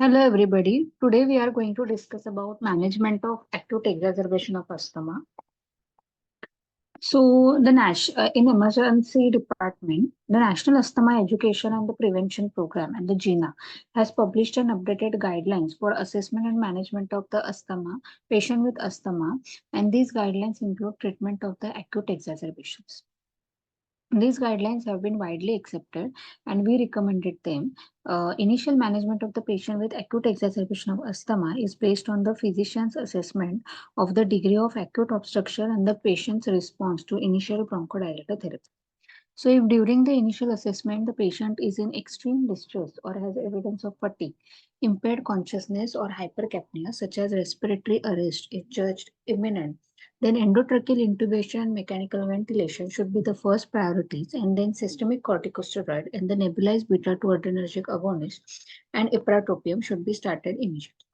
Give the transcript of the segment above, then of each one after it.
Hello everybody. Today we are going to discuss about management of acute exacerbation of asthma. In emergency department, the National Asthma Education and the Prevention Program and the GINA has published an updated guidelines for assessment and management of the asthma patient with asthma, and these guidelines include treatment of the acute exacerbations. These guidelines have been widely accepted and we recommended them. Initial management of the patient with acute exacerbation of asthma is based on the physician's assessment of the degree of acute obstruction and the patient's response to initial bronchodilator therapy. So, if during the initial assessment the patient is in extreme distress or has evidence of fatigue, impaired consciousness, or hypercapnia, such as respiratory arrest, is judged imminent, then endotracheal intubation and mechanical ventilation should be the first priorities, and then systemic corticosteroid and the nebulized beta 2 adrenergic agonist and ipratropium should be started immediately.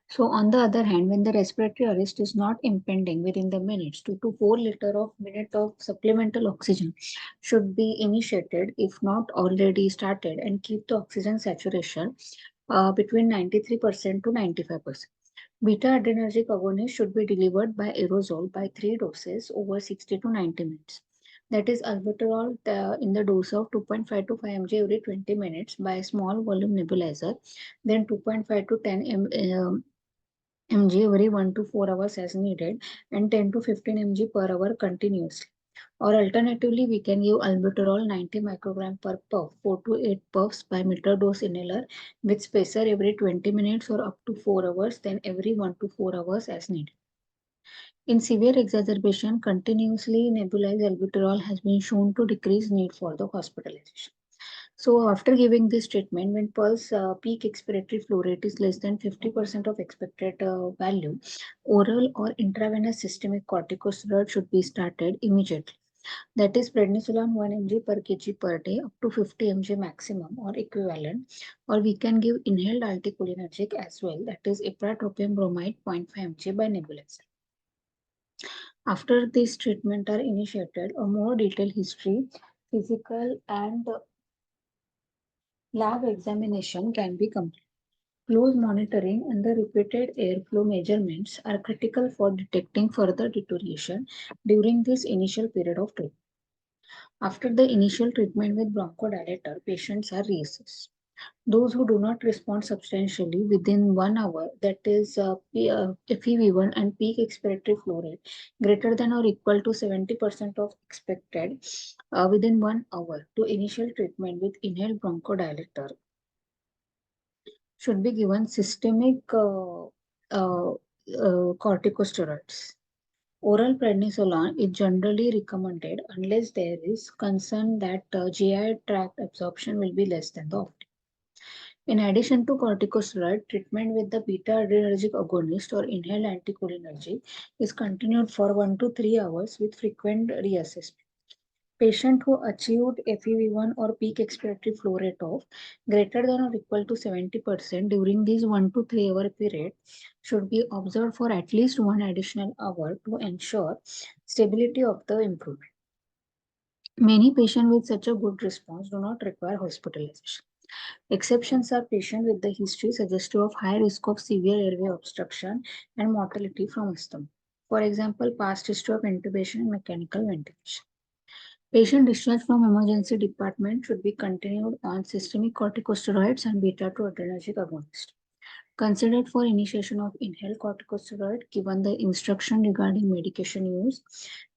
So, on the other hand, when the respiratory arrest is not impending within the minutes, 2 to 4 liter of minute of supplemental oxygen should be initiated if not already started, and keep the oxygen saturation between 93% to 95%. Beta adrenergic agonist should be delivered by aerosol by 3 doses over 60 to 90 minutes. That is albuterol in the dose of 2.5 to 5 mg every 20 minutes by small volume nebulizer, then 2.5 to 10 mg every 1 to 4 hours as needed, and 10 to 15 mg per hour continuously. Or alternatively, we can give albuterol 90 microgram per puff, 4 to 8 puffs by meter dose inhaler with spacer every 20 minutes or up to 4 hours, then every 1 to 4 hours as needed. In severe exacerbation, continuously nebulized albuterol has been shown to decrease need for the hospitalization. So after giving this treatment, when pulse peak expiratory flow rate is less than 50% of expected value, oral or intravenous systemic corticosteroid should be started immediately. That is prednisolone 1 mg per kg per day up to 50 mg maximum or equivalent. Or we can give inhaled anticholinergic as well. That is ipratropium bromide 0.5 mg by nebulizer. After this treatment are initiated, a more detailed history, physical and lab examination can be completed. Close monitoring and the repeated airflow measurements are critical for detecting further deterioration during this initial period of treatment. After the initial treatment with bronchodilator, patients are reassessed. Those who do not respond substantially within 1 hour, that is FEV1 and peak expiratory flow rate greater than or equal to 70% of expected within 1 hour to initial treatment with inhaled bronchodilator should be given systemic corticosteroids. Oral prednisolone is generally recommended unless there is concern that GI tract absorption will be less than the optimal. In addition to corticosteroid, treatment with the beta adrenergic agonist or inhaled anticholinergic is continued for 1 to 3 hours with frequent reassessment. Patient who achieved FEV1 or peak expiratory flow rate of greater than or equal to 70% during this 1 to 3 hour period should be observed for at least 1 additional hour to ensure stability of the improvement. Many patients with such a good response do not require hospitalization. Exceptions are patients with the history suggestive of high risk of severe airway obstruction and mortality from asthma. For example, past history of intubation and mechanical ventilation. Patient discharged from emergency department should be continued on systemic corticosteroids and beta 2 adrenergic agonist. Considered for initiation of inhaled corticosteroid, given the instruction regarding medication use,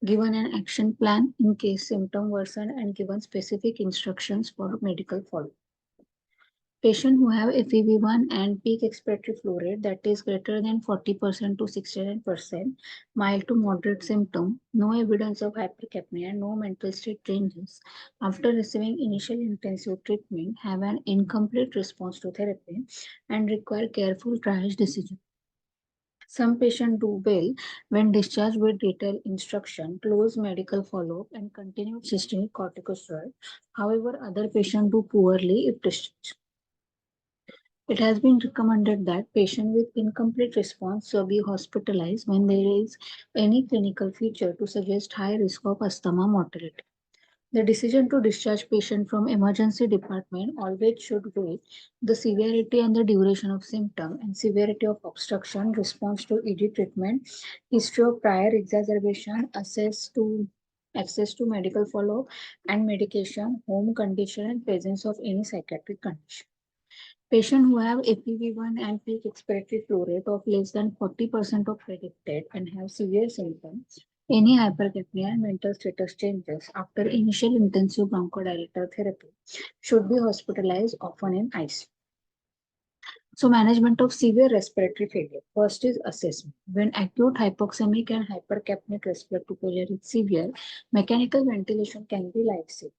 given an action plan in case symptom worsen, and given specific instructions for medical follow-up. Patients who have FEV1 and peak expiratory flow rate that is greater than 40% to 69%, mild to moderate symptom, no evidence of hypercapnia, no mental state changes after receiving initial intensive treatment, have an incomplete response to therapy and require careful triage decision. Some patients do well when discharged with detailed instruction, close medical follow-up, and continued systemic corticosteroid. However, other patients do poorly if discharged. It has been recommended that patients with incomplete response shall be hospitalized when there is any clinical feature to suggest high risk of asthma mortality. The decision to discharge patient from emergency department always should weigh the severity and the duration of symptom and severity of obstruction, response to ED treatment, history of prior exacerbation, access to medical follow and medication, home condition, and presence of any psychiatric condition. Patients who have FEV1 and peak expiratory flow rate of less than 40% of predicted and have severe symptoms, any hypercapnia and mental status changes after initial intensive bronchodilator therapy should be hospitalized, often in ICU. So, management of severe respiratory failure. First is assessment. When acute hypoxemic and hypercapnic respiratory failure is severe, mechanical ventilation can be life-saving.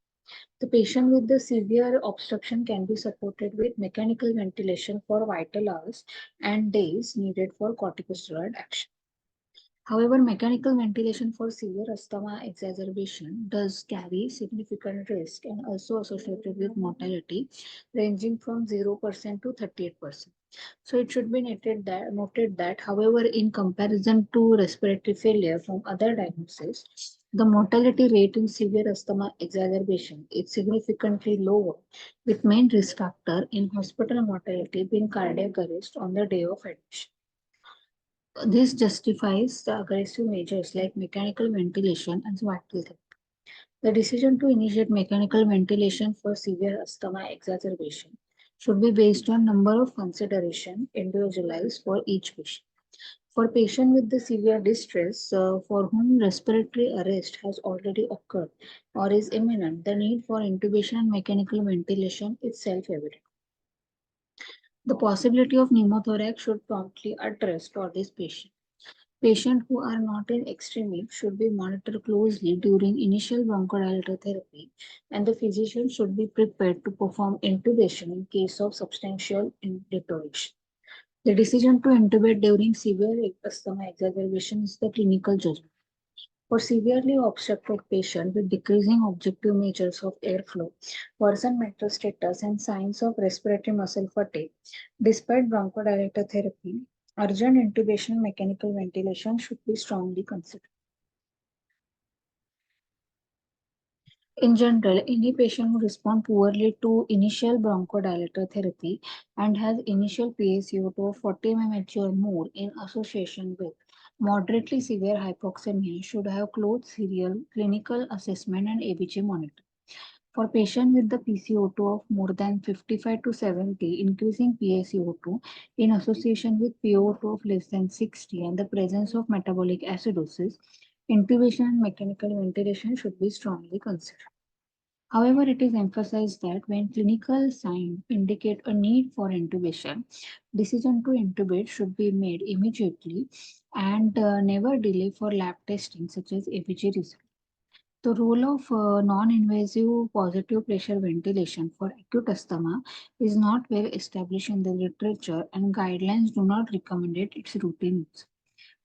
The patient with the severe obstruction can be supported with mechanical ventilation for vital hours and days needed for corticosteroid action. However, mechanical ventilation for severe asthma exacerbation does carry significant risk and also associated with mortality ranging from 0% to 38%. So it should be noted that, however, in comparison to respiratory failure from other diagnoses, the mortality rate in severe asthma exacerbation is significantly lower, with main risk factor in hospital mortality being cardiac arrest on the day of admission. This justifies the aggressive measures like mechanical ventilation and vital therapy. The decision to initiate mechanical ventilation for severe asthma exacerbation should be based on number of consideration individualized for each patient. For patient with the severe distress for whom respiratory arrest has already occurred or is imminent, the need for intubation and mechanical ventilation is self-evident. The possibility of pneumothorax should promptly address for this patient. Patients who are not in extremis should be monitored closely during initial bronchodilator therapy, and the physician should be prepared to perform intubation in case of substantial deterioration. The decision to intubate during severe asthma exacerbation is the clinical judgment. For severely obstructed patients with decreasing objective measures of airflow, worsened mental status, and signs of respiratory muscle fatigue, despite bronchodilator therapy, urgent intubation and mechanical ventilation should be strongly considered. In general, any patient who responds poorly to initial bronchodilator therapy and has initial PaCO2 of 40 mmHg or more in association with moderately severe hypoxemia should have close serial clinical assessment and ABG monitor. For patients with the PCO2 of more than 55 to 70, increasing PaCO2 in association with PO2 of less than 60 and the presence of metabolic acidosis, intubation and mechanical ventilation should be strongly considered. However, it is emphasized that when clinical signs indicate a need for intubation, decision to intubate should be made immediately and never delay for lab testing such as ABG result. The role of non-invasive positive pressure ventilation for acute asthma is not well established in the literature and guidelines do not recommend its routine use.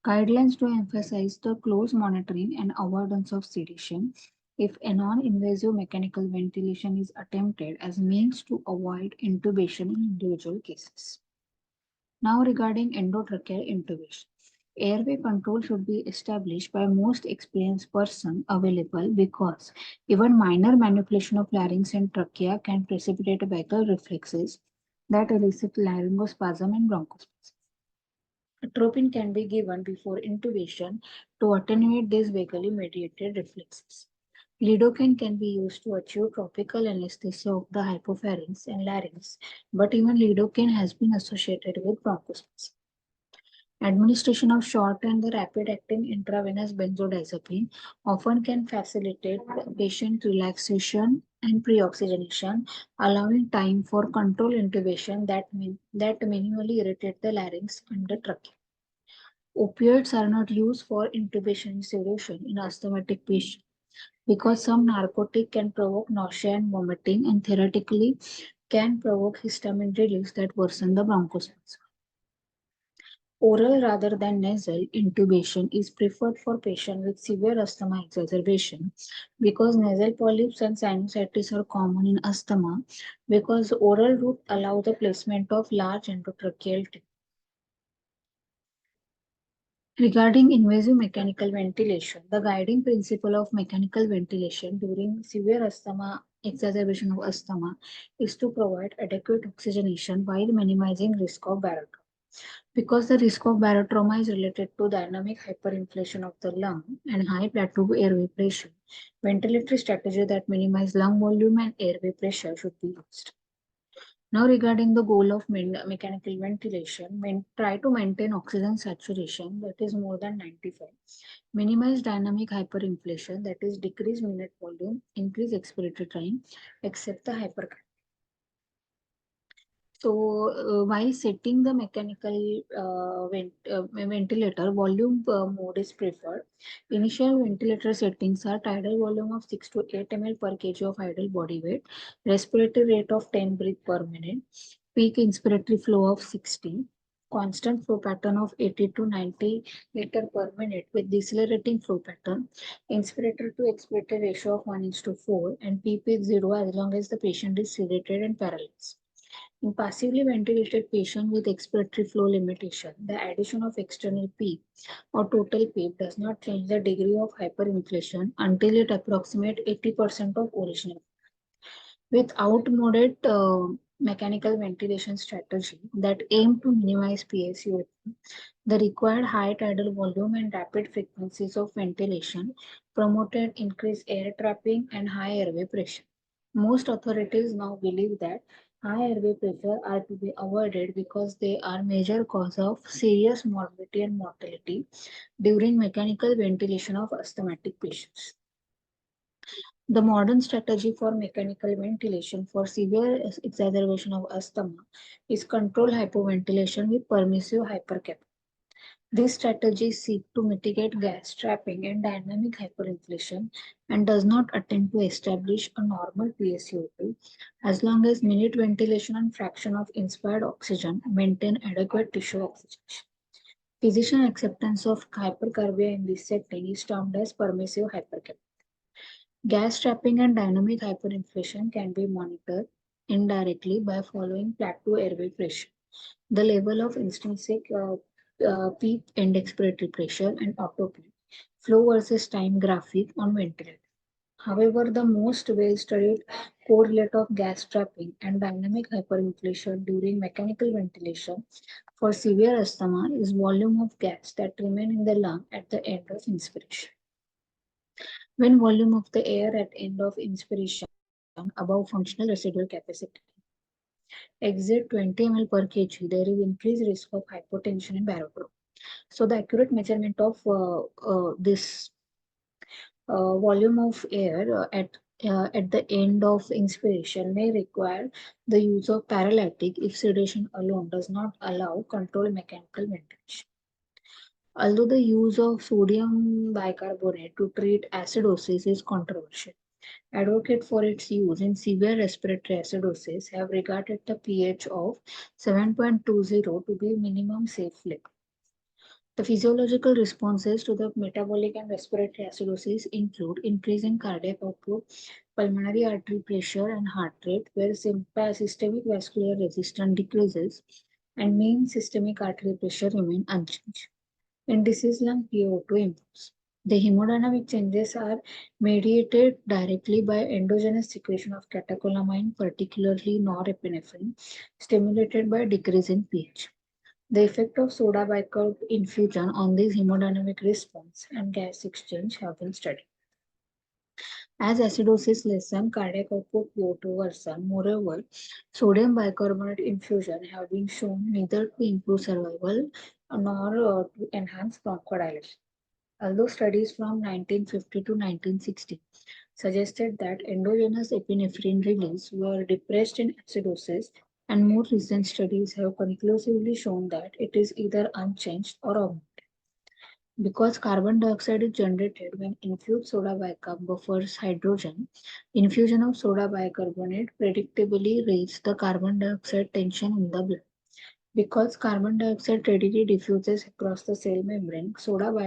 Guidelines do emphasize the close monitoring and avoidance of sedation if a non-invasive mechanical ventilation is attempted as means to avoid intubation in individual cases. Now regarding endotracheal intubation. Airway control should be established by most experienced person available because even minor manipulation of larynx and trachea can precipitate vagal reflexes that elicit laryngospasm and bronchospasm. Atropine can be given before intubation to attenuate these vagally mediated reflexes. Lidocaine can be used to achieve topical anesthesia of the hypopharynx and larynx, but even lidocaine has been associated with bronchospasm. Administration of short and the rapid-acting intravenous benzodiazepine often can facilitate patient relaxation and pre-oxygenation, allowing time for controlled intubation that minimally irritate the larynx and the trachea. Opioids are not used for intubation sedation in asthmatic patients because some narcotic can provoke nausea and vomiting and theoretically can provoke histamine release that worsen the bronchospasm. Oral rather than nasal intubation is preferred for patients with severe asthma exacerbation because nasal polyps and sinusitis are common in asthma because oral route allows the placement of large endotracheal tube. Regarding invasive mechanical ventilation, the guiding principle of mechanical ventilation during severe asthma, exacerbation of asthma, is to provide adequate oxygenation while minimizing risk of barotrauma. Because the risk of barotrauma is related to dynamic hyperinflation of the lung and high plateau airway pressure, ventilatory strategies that minimize lung volume and airway pressure should be used. Now, regarding the goal of mechanical ventilation, try to maintain oxygen saturation that is more than 95. Minimize dynamic hyperinflation that is decrease minute volume, increase expiratory time, except the hyper. So, while setting the mechanical ventilator, volume mode is preferred. Initial ventilator settings are tidal volume of 6 to 8 ml per kg of idle body weight, respiratory rate of 10 breath per minute, peak inspiratory flow of 60, constant flow pattern of 80 to 90 liter per minute with decelerating flow pattern, inspirator to expiratory ratio of 1 is to 4, and PEEP is 0 as long as the patient is sedated and paralyzed. In passively ventilated patients with expiratory flow limitation, the addition of external PEEP or total PEEP does not change the degree of hyperinflation until it approximates 80% of original. With outmoded mechanical ventilation strategy that aim to minimize PaCO2, the required high tidal volume and rapid frequencies of ventilation promoted increased air trapping and high airway pressure. Most authorities now believe that high airway pressure are to be avoided because they are major cause of serious morbidity and mortality during mechanical ventilation of asthmatic patients. The modern strategy for mechanical ventilation for severe exacerbation of asthma is controlled hypoventilation with permissive hypercapnia. These strategies seek to mitigate gas trapping and dynamic hyperinflation and does not attempt to establish a normal PaCO2 as long as minute ventilation and fraction of inspired oxygen maintain adequate tissue oxygenation. Physician acceptance of hypercarbia in this setting is termed as permissive hypercapnia. Gas trapping and dynamic hyperinflation can be monitored indirectly by following plateau airway pressure, the level of intrinsic peak and expiratory pressure, and autopilot, flow versus time graphic on ventilator. However, the most well-studied correlate of gas trapping and dynamic hyperinflation during mechanical ventilation for severe asthma is volume of gas that remain in the lung at the end of inspiration. When volume of the air at end of inspiration above functional residual capacity exceed 20 ml per kg, there is increased risk of hypotension and barotrauma. So the accurate measurement of this volume of air at the end of inspiration may require the use of paralytic if sedation alone does not allow controlled mechanical ventilation. Although the use of sodium bicarbonate to treat acidosis is controversial, advocates for its use in severe respiratory acidosis have regarded the pH of 7.20 to be minimum safe level. The physiological responses to the metabolic and respiratory acidosis include increase in cardiac output, pulmonary artery pressure and heart rate, where systemic vascular resistance decreases and mean systemic artery pressure remain unchanged. In disease lung, PO2 improves. The hemodynamic changes are mediated directly by endogenous secretion of catecholamine, particularly norepinephrine, stimulated by decrease in pH. The effect of soda bicarb infusion on this hemodynamic response and gas exchange have been studied. As acidosis lessens, cardiac output PO2 worsen. Moreover, sodium bicarbonate infusion have been shown neither to improve survival nor to enhance bronchodilation. Although studies from 1950 to 1960 suggested that endogenous epinephrine release were depressed in acidosis, and more recent studies have conclusively shown that it is either unchanged or augmented. Because carbon dioxide is generated when infused soda bicarb buffers hydrogen, infusion of soda bicarbonate predictably raises the carbon dioxide tension in the blood. Because carbon dioxide readily diffuses across the cell membrane, sodium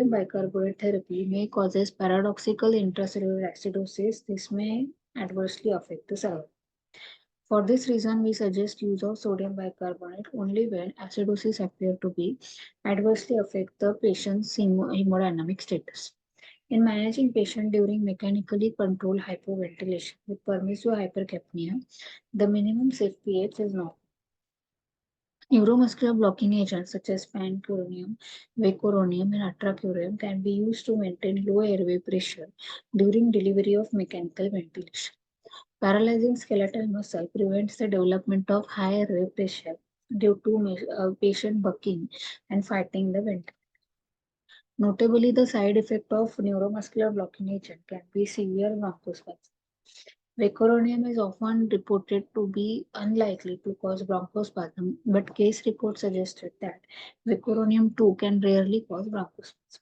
bicarbonate therapy may causes paradoxical intracellular acidosis. This may adversely affect the survival. For this reason, we suggest use of sodium bicarbonate only when acidosis appear to be adversely affect the patient's hemodynamic status. In managing patient during mechanically controlled hypoventilation with permissive hypercapnia, the minimum safe pH is not. Neuromuscular blocking agents such as pancuronium, vecuronium, and atracurium can be used to maintain low airway pressure during delivery of mechanical ventilation. Paralyzing skeletal muscle prevents the development of high airway pressure due to patient bucking and fighting the vent. Notably, the side effect of neuromuscular blocking agent can be severe bronchospasm. Vecuronium is often reported to be unlikely to cause bronchospasm, but case reports suggested that vecuronium too can rarely cause bronchospasm.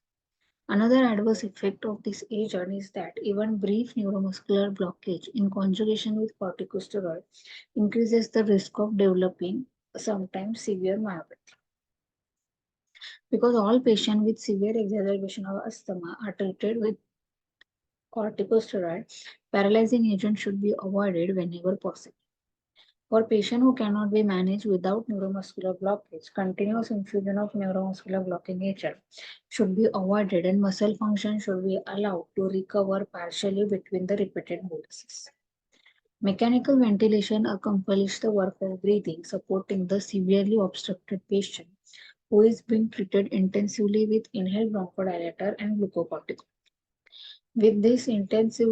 Another adverse effect of this agent is that even brief neuromuscular blockage in conjugation with corticosteroid increases the risk of developing sometimes severe myopathy. Because all patients with severe exacerbation of asthma are treated with corticosteroid, paralyzing agent should be avoided whenever possible. For patients who cannot be managed without neuromuscular blockage, continuous infusion of neuromuscular blocking agent should be avoided and muscle function should be allowed to recover partially between the repeated boluses. Mechanical ventilation accomplishes the work of breathing, supporting the severely obstructed patient who is being treated intensively with inhaled bronchodilator and glucocorticoid. With this intensive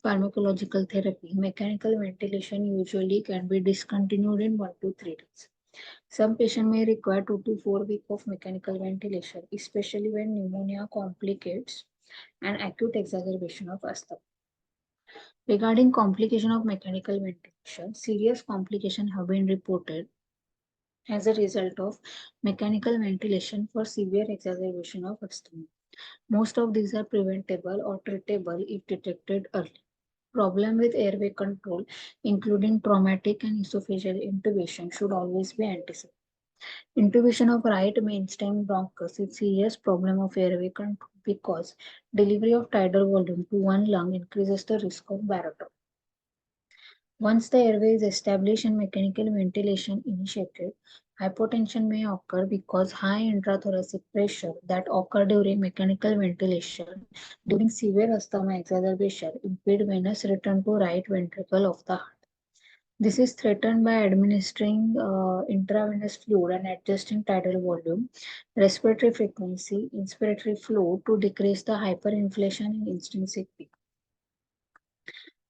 pharmacological therapy, mechanical ventilation usually can be discontinued in 1 to 3 days. Some patients may require 2 to 4 weeks of mechanical ventilation, especially when pneumonia complicates an acute exacerbation of asthma. Regarding complication of mechanical ventilation, serious complications have been reported as a result of mechanical ventilation for severe exacerbation of asthma. Most of these are preventable or treatable if detected early. Problem with airway control, including traumatic and esophageal intubation, should always be anticipated. Intubation of right mainstem bronchus is a serious problem of airway control because delivery of tidal volume to one lung increases the risk of barotrauma. Once the airway is established and mechanical ventilation initiated, hypotension may occur because high intrathoracic pressure that occur during mechanical ventilation during severe asthma exacerbation impede venous return to right ventricle of the heart. This is threatened by administering intravenous fluid and adjusting tidal volume, respiratory frequency, inspiratory flow to decrease the hyperinflation and intrinsic peak.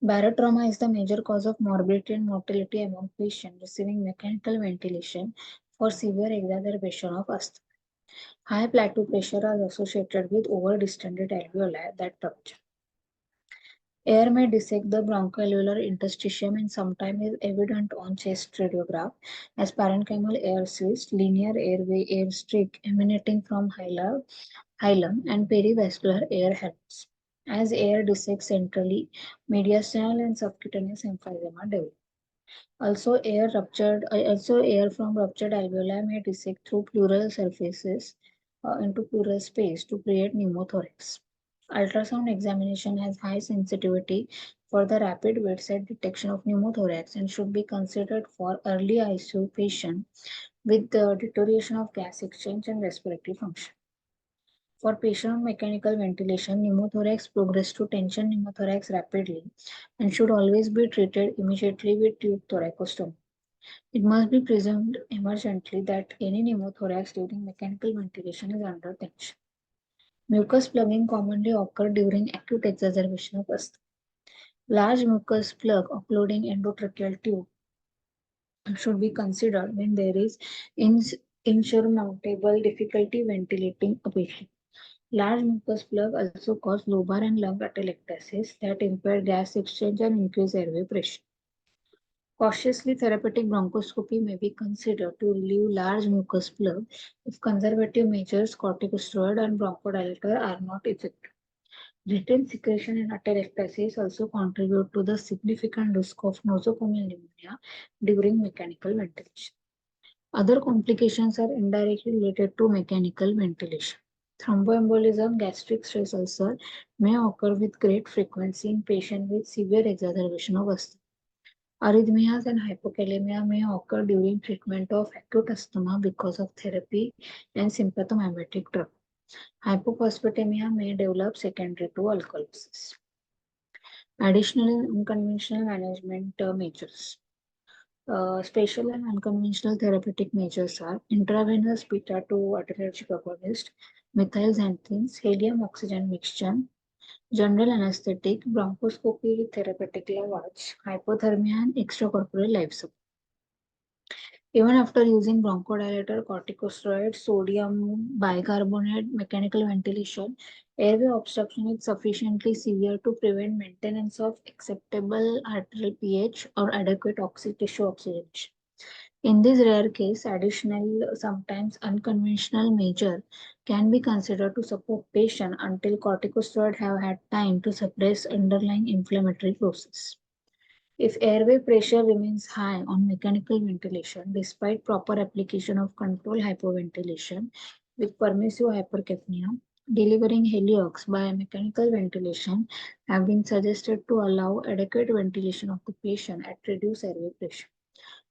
Barotrauma is the major cause of morbidity and mortality among patients receiving mechanical ventilation for severe exacerbation of asthma. High plateau pressure is associated with over-distended alveoli that rupture. Air may dissect the bronchoalveolar interstitium and sometimes is evident on chest radiograph as parenchymal air cyst, linear airway air streak emanating from hilum and perivascular air helps. As air dissects centrally, mediastinal and subcutaneous emphysema develop. Also air from ruptured alveoli may dissect through pleural surfaces into pleural space to create pneumothorax. Ultrasound examination has high sensitivity for the rapid bedside detection of pneumothorax and should be considered for early ICU patients with the deterioration of gas exchange and respiratory function. For patient on mechanical ventilation, pneumothorax progress to tension pneumothorax rapidly and should always be treated immediately with tube thoracostomy. It must be presumed emergently that any pneumothorax during mechanical ventilation is under tension. Mucus plugging commonly occurs during acute exacerbation of asthma. Large mucus plug occluding endotracheal tube should be considered when there is insurmountable difficulty ventilating a patient. Large mucus plug also cause lobar and lung atelectasis that impair gas exchange and increase airway pressure. Cautiously therapeutic bronchoscopy may be considered to relieve large mucus plug if conservative measures corticosteroid and bronchodilator are not effective. Retained secretion and atelectasis also contribute to the significant risk of nosocomial pneumonia during mechanical ventilation. Other complications are indirectly related to mechanical ventilation. Thromboembolism, gastric stress ulcer may occur with great frequency in patients with severe exacerbation of asthma. Arrhythmias and hypokalemia may occur during treatment of acute asthma because of therapy and symptomatic drug. Hypophosphatemia may develop secondary to alkalosis. Additional and unconventional management measures. Special and unconventional therapeutic measures are intravenous beta-2 adrenergic agonist, methylxanthines, helium oxygen mixture, general anesthetic, bronchoscopy with therapeutic lavage, hypothermia, and extracorporeal life support. Even after using bronchodilator, corticosteroids, sodium bicarbonate, mechanical ventilation, airway obstruction is sufficiently severe to prevent maintenance of acceptable arterial pH or adequate tissue oxygenation. In this rare case, additional, sometimes unconventional measure can be considered to support patient until corticosteroids have had time to suppress underlying inflammatory process. If airway pressure remains high on mechanical ventilation despite proper application of controlled hypoventilation with permissive hypercapnia, delivering heliox by mechanical ventilation have been suggested to allow adequate ventilation of the patient at reduced airway pressure.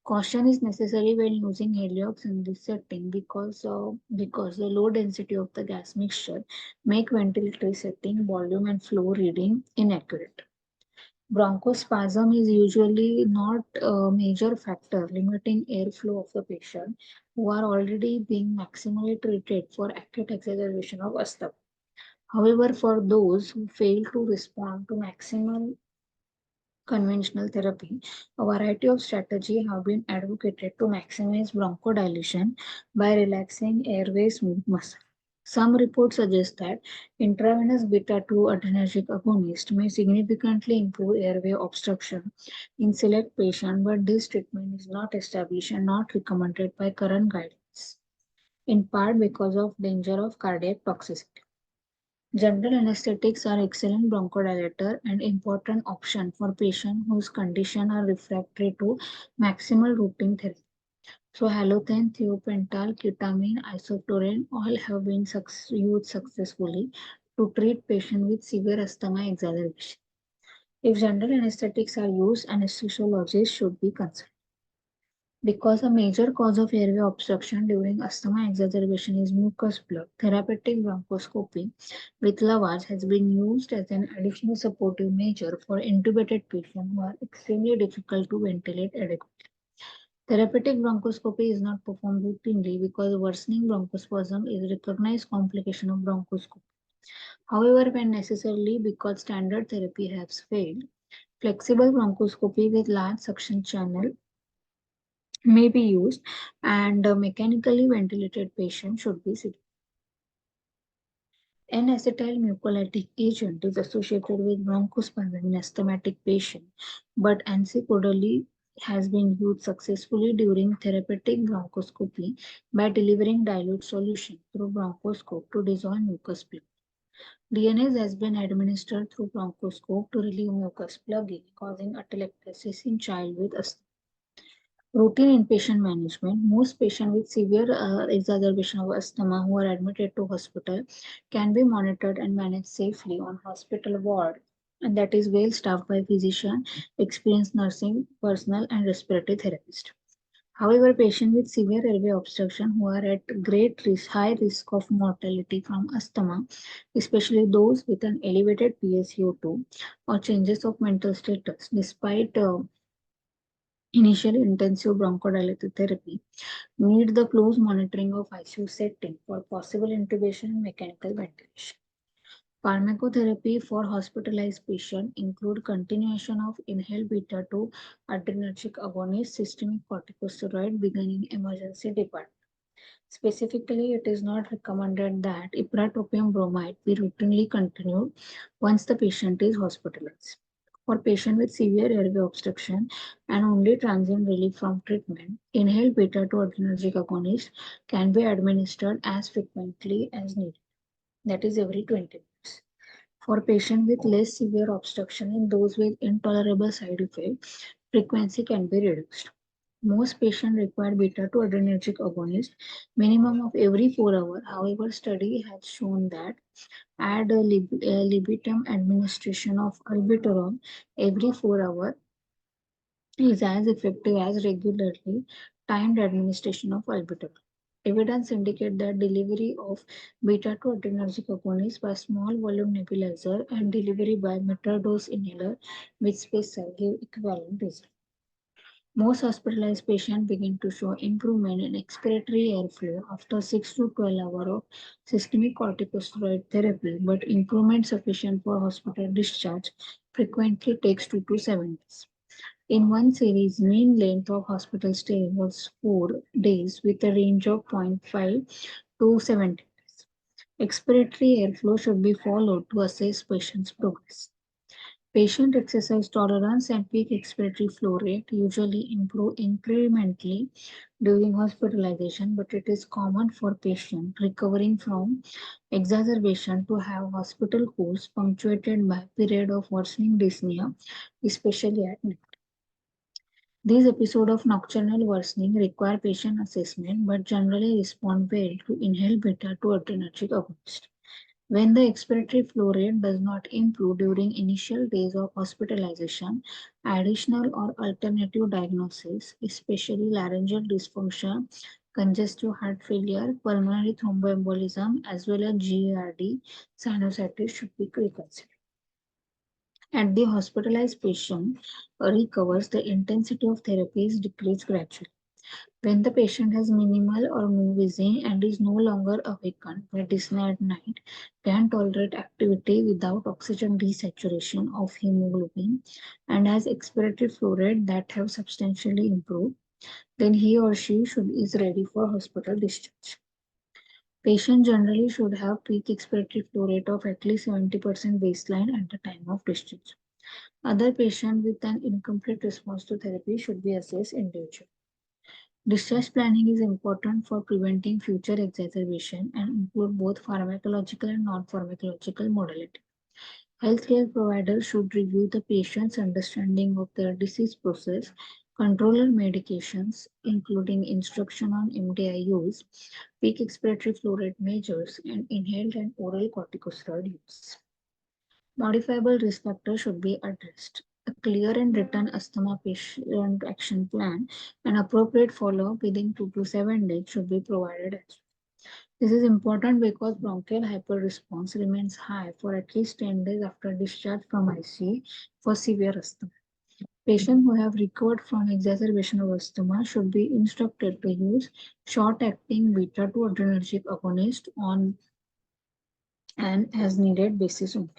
Caution is necessary when using heliox in this setting because the low density of the gas mixture make ventilatory setting, volume and flow reading inaccurate. Bronchospasm is usually not a major factor limiting airflow of the patient who are already being maximally treated for acute exacerbation of asthma. However, for those who fail to respond to maximal conventional therapy, a variety of strategies have been advocated to maximize bronchodilation by relaxing airway smooth muscle. Some reports suggest that intravenous beta-2 adrenergic agonist may significantly improve airway obstruction in select patients, but this treatment is not established and not recommended by current guidelines, in part because of danger of cardiac toxicity. General anesthetics are excellent bronchodilator and important option for patients whose condition are refractory to maximal routine therapy. So halothane, thiopental, ketamine, isoflurane all have been used successfully to treat patients with severe asthma exacerbation. If general anesthetics are used, anesthesiologists should be consulted. Because a major cause of airway obstruction during asthma exacerbation is mucus plug, therapeutic bronchoscopy with lavage has been used as an additional supportive measure for intubated patients who are extremely difficult to ventilate adequately. Therapeutic bronchoscopy is not performed routinely because worsening bronchospasm is a recognized complication of bronchoscopy. However, when necessary because standard therapy has failed, flexible bronchoscopy with large suction channel may be used and a mechanically ventilated patient should be sedated. N-acetyl mucolytic agent is associated with bronchospasm in asthmatic patients, but ancillary has been used successfully during therapeutic bronchoscopy by delivering dilute solution through bronchoscope to dissolve mucus plug. DNase has been administered through bronchoscope to relieve mucus plugging, causing atelectasis in child with asthma. Routine inpatient management. Most patients with severe exacerbation of asthma who are admitted to hospital can be monitored and managed safely on hospital ward, and that is well staffed by physician, experienced nursing personnel, and respiratory therapist. However, patients with severe airway obstruction who are at great risk, high risk of mortality from asthma, especially those with an elevated PSO2 or changes of mental status, despite initial intensive bronchodilator therapy, need the close monitoring of ICU setting for possible intubation and mechanical ventilation. Pharmacotherapy for hospitalized patients include continuation of inhaled beta-2 adrenergic agonist systemic corticosteroid beginning emergency department. Specifically, it is not recommended that ipratropium bromide be routinely continued once the patient is hospitalized. For patients with severe airway obstruction and only transient relief from treatment, inhaled beta-2 adrenergic agonist can be administered as frequently as needed, that is every 20 minutes. For patients with less severe obstruction and those with intolerable side effects, frequency can be reduced. Most patients require beta-2 adrenergic agonist minimum of every 4 hours. However, study has shown that add a libitum administration of albuterol every 4 hours is as effective as regularly timed administration of albuterol. Evidence indicate that delivery of beta-2-adrenergic agonists by small volume nebulizer and delivery by metered-dose inhaler with spacer give equivalent results. Most hospitalized patients begin to show improvement in expiratory airflow after 6 to 12 hours of systemic corticosteroid therapy, but improvement sufficient for hospital discharge frequently takes 2 to 7 days. In one series, mean length of hospital stay was 4 days with a range of 0.5 to 70 days. Expiratory airflow should be followed to assess patient's progress. Patient exercise tolerance and peak expiratory flow rate usually improve incrementally during hospitalization, but it is common for patients recovering from exacerbation to have hospital course punctuated by period of worsening dyspnea, especially at night. These episodes of nocturnal worsening require patient assessment but generally respond well to inhaled beta-2-adrenergic agonist. When the expiratory flow rate does not improve during initial days of hospitalization, additional or alternative diagnosis, especially laryngeal dysfunction, congestive heart failure, pulmonary thromboembolism, as well as GERD, sinusitis should be reconsidered. At the hospitalized patient recovers, the intensity of therapy is decreased gradually. When the patient has minimal or no wheezing and is no longer awakened by dyspnea at night, can tolerate activity without oxygen desaturation of hemoglobin, and has expiratory flow rate that have substantially improved, then he or she should is ready for hospital discharge. Patient generally should have peak expiratory flow rate of at least 70% baseline at the time of discharge. Other patients with an incomplete response to therapy should be assessed individually. Discharge planning is important for preventing future exacerbation and include both pharmacological and non-pharmacological modality. Healthcare providers should review the patient's understanding of their disease process, controller medications, including instruction on MDI use, peak expiratory flow rate measures, and inhaled and oral corticosteroid use. Modifiable risk factors should be addressed. A clear and written asthma patient action plan and appropriate follow-up within 2 to 7 days should be provided. This is important because bronchial hyperresponse remains high for at least 10 days after discharge from ICU for severe asthma. Patients who have recovered from exacerbation of asthma should be instructed to use short-acting beta-2-adrenergic agonist on an as-needed basis only.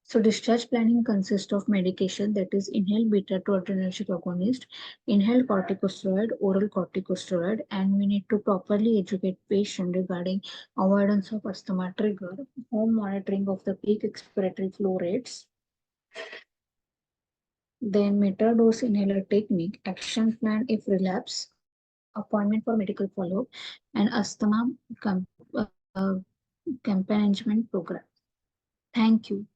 So discharge planning consists of medication that is inhaled beta-2-adrenergic agonist, inhaled corticosteroid, oral corticosteroid, and we need to properly educate patient regarding avoidance of asthma trigger, home monitoring of the peak expiratory flow rates, then meter-dose inhaler technique, action plan if relapse, appointment for medical follow-up, and asthma com- uh, companionment program. Thank you.